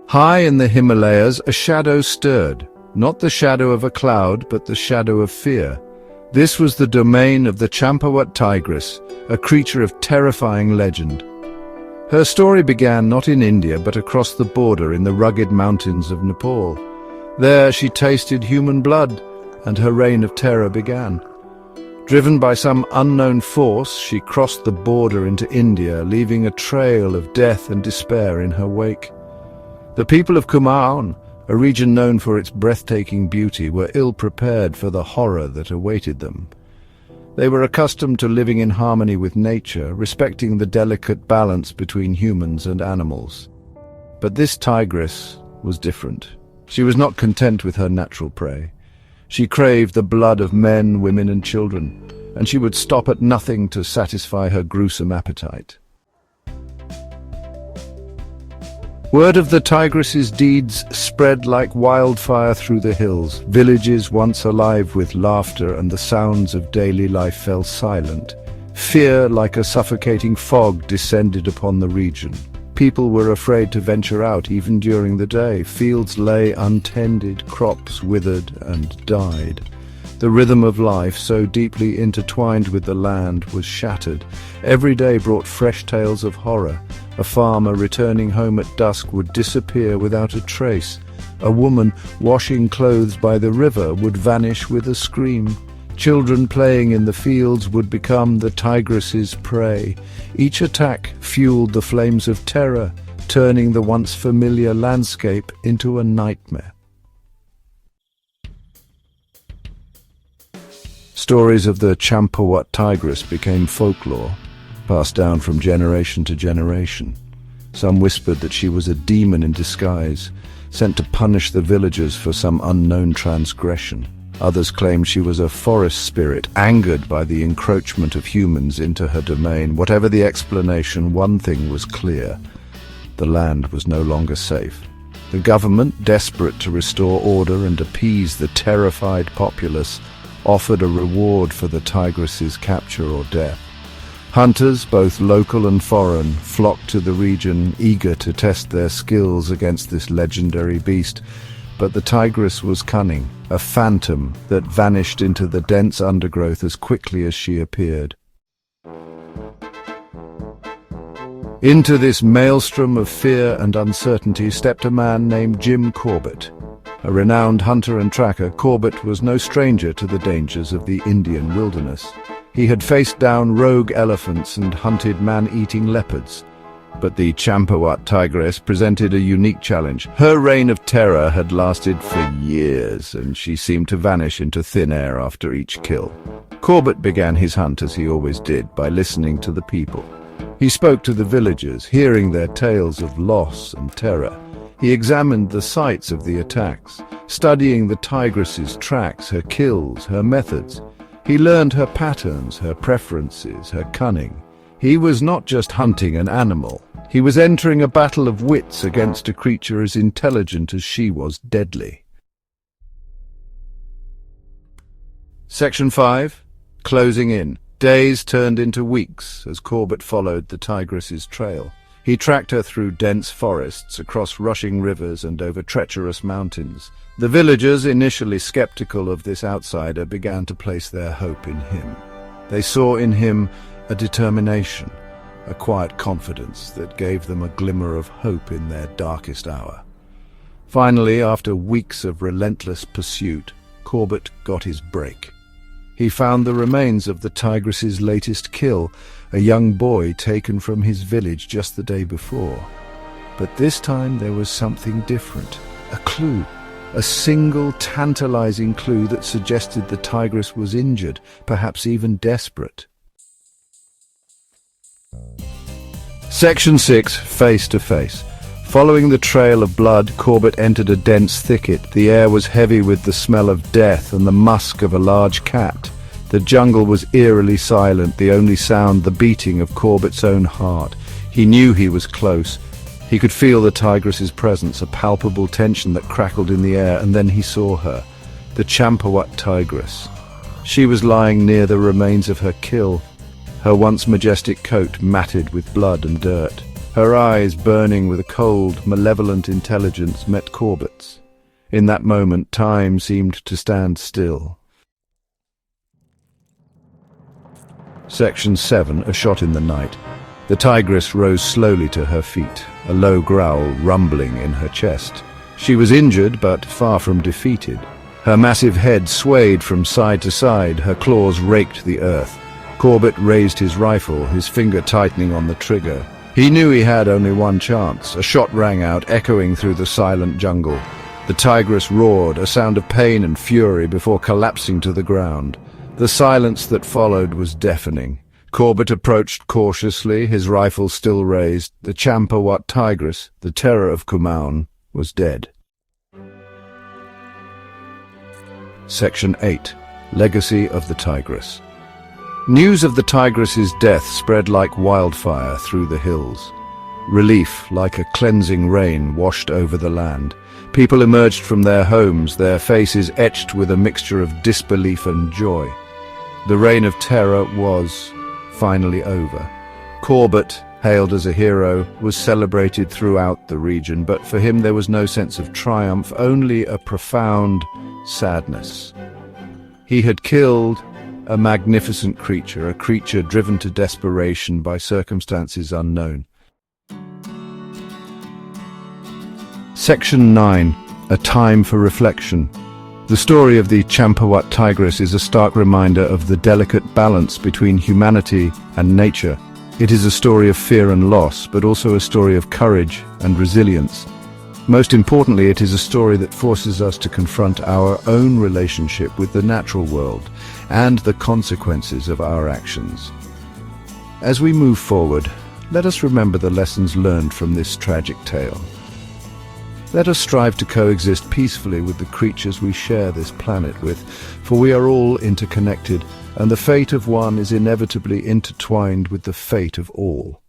High in the Himalayas, a shadow stirred, not the shadow of a cloud, but the shadow of fear. This was the domain of the Champawat Tigress, a creature of terrifying legend. Her story began not in India, but across the border in the rugged mountains of Nepal. There she tasted human blood, and her reign of terror began. Driven by some unknown force, she crossed the border into India, leaving a trail of death and despair in her wake. The people of Kumaon, a region known for its breathtaking beauty, were ill-prepared for the horror that awaited them. They were accustomed to living in harmony with nature, respecting the delicate balance between humans and animals. But this tigress was different. She was not content with her natural prey. She craved the blood of men, women, and children, and she would stop at nothing to satisfy her gruesome appetite. Word of the tigress's deeds spread like wildfire through the hills. Villages once alive with laughter and the sounds of daily life fell silent. Fear, like a suffocating fog, descended upon the region. People were afraid to venture out even during the day. Fields lay untended, crops withered and died. The rhythm of life, so deeply intertwined with the land, was shattered. Every day brought fresh tales of horror. A farmer returning home at dusk would disappear without a trace. A woman washing clothes by the river would vanish with a scream. Children playing in the fields would become the tigress's prey. Each attack fueled the flames of terror, turning the once familiar landscape into a nightmare. Stories of the Champawat Tigress became folklore, passed down from generation to generation. Some whispered that she was a demon in disguise, sent to punish the villagers for some unknown transgression. Others claimed she was a forest spirit, angered by the encroachment of humans into her domain. Whatever the explanation, one thing was clear: the land was no longer safe. The government, desperate to restore order and appease the terrified populace, offered a reward for the tigress's capture or death. Hunters, both local and foreign, flocked to the region, eager to test their skills against this legendary beast. But the tigress was cunning, a phantom that vanished into the dense undergrowth as quickly as she appeared. Into this maelstrom of fear and uncertainty stepped a man named Jim Corbett. A renowned hunter and tracker, Corbett was no stranger to the dangers of the Indian wilderness. He had faced down rogue elephants and hunted man-eating leopards. But the Champawat Tigress presented a unique challenge. Her reign of terror had lasted for years, and she seemed to vanish into thin air after each kill. Corbett began his hunt as he always did, by listening to the people. He spoke to the villagers, hearing their tales of loss and terror. He examined the sites of the attacks, studying the tigress's tracks, her kills, her methods. He learned her patterns, her preferences, her cunning. He was not just hunting an animal. He was entering a battle of wits against a creature as intelligent as she was deadly. Section 5. Closing in. Days turned into weeks as Corbett followed the tigress's trail. He tracked her through dense forests, across rushing rivers and over treacherous mountains. The villagers, initially skeptical of this outsider, began to place their hope in him. They saw in him a determination, a quiet confidence that gave them a glimmer of hope in their darkest hour. Finally, after weeks of relentless pursuit, Corbett got his break. He found the remains of the tigress's latest kill, a young boy taken from his village just the day before. But this time there was something different, a clue, a single tantalizing clue that suggested the tigress was injured, perhaps even desperate. Section 6. Face to face. Following the trail of blood, Corbett entered a dense thicket. The air was heavy with the smell of death and the musk of a large cat. The jungle was eerily silent, the only sound the beating of Corbett's own heart. He knew he was close. He could feel the tigress's presence, a palpable tension that crackled in the air, and then he saw her, the Champawat Tigress. She was lying near the remains of her kill, her once majestic coat matted with blood and dirt. Her eyes, burning with a cold, malevolent intelligence, met Corbett's. In that moment, time seemed to stand still. Section 7, A Shot in the Night. The tigress rose slowly to her feet, a low growl rumbling in her chest. She was injured, but far from defeated. Her massive head swayed from side to side, her claws raked the earth. Corbett raised his rifle, his finger tightening on the trigger. He knew he had only one chance. A shot rang out, echoing through the silent jungle. The tigress roared, a sound of pain and fury, before collapsing to the ground. The silence that followed was deafening. Corbett approached cautiously, his rifle still raised. The Champawat Tigress, the terror of Kumaun, was dead. Section 8. Legacy of the Tigress. News of the tigress's death spread like wildfire through the hills. Relief, like a cleansing rain, washed over the land. People emerged from their homes, their faces etched with a mixture of disbelief and joy. The reign of terror was finally over. Corbett, hailed as a hero, was celebrated throughout the region, but for him there was no sense of triumph, only a profound sadness. He had killed a magnificent creature, a creature driven to desperation by circumstances unknown. Section 9. A Time for Reflection. The story of the Champawat Tigress is a stark reminder of the delicate balance between humanity and nature. It is a story of fear and loss, but also a story of courage and resilience. Most importantly, it is a story that forces us to confront our own relationship with the natural world and the consequences of our actions. As we move forward, let us remember the lessons learned from this tragic tale. Let us strive to coexist peacefully with the creatures we share this planet with, for we are all interconnected, and the fate of one is inevitably intertwined with the fate of all.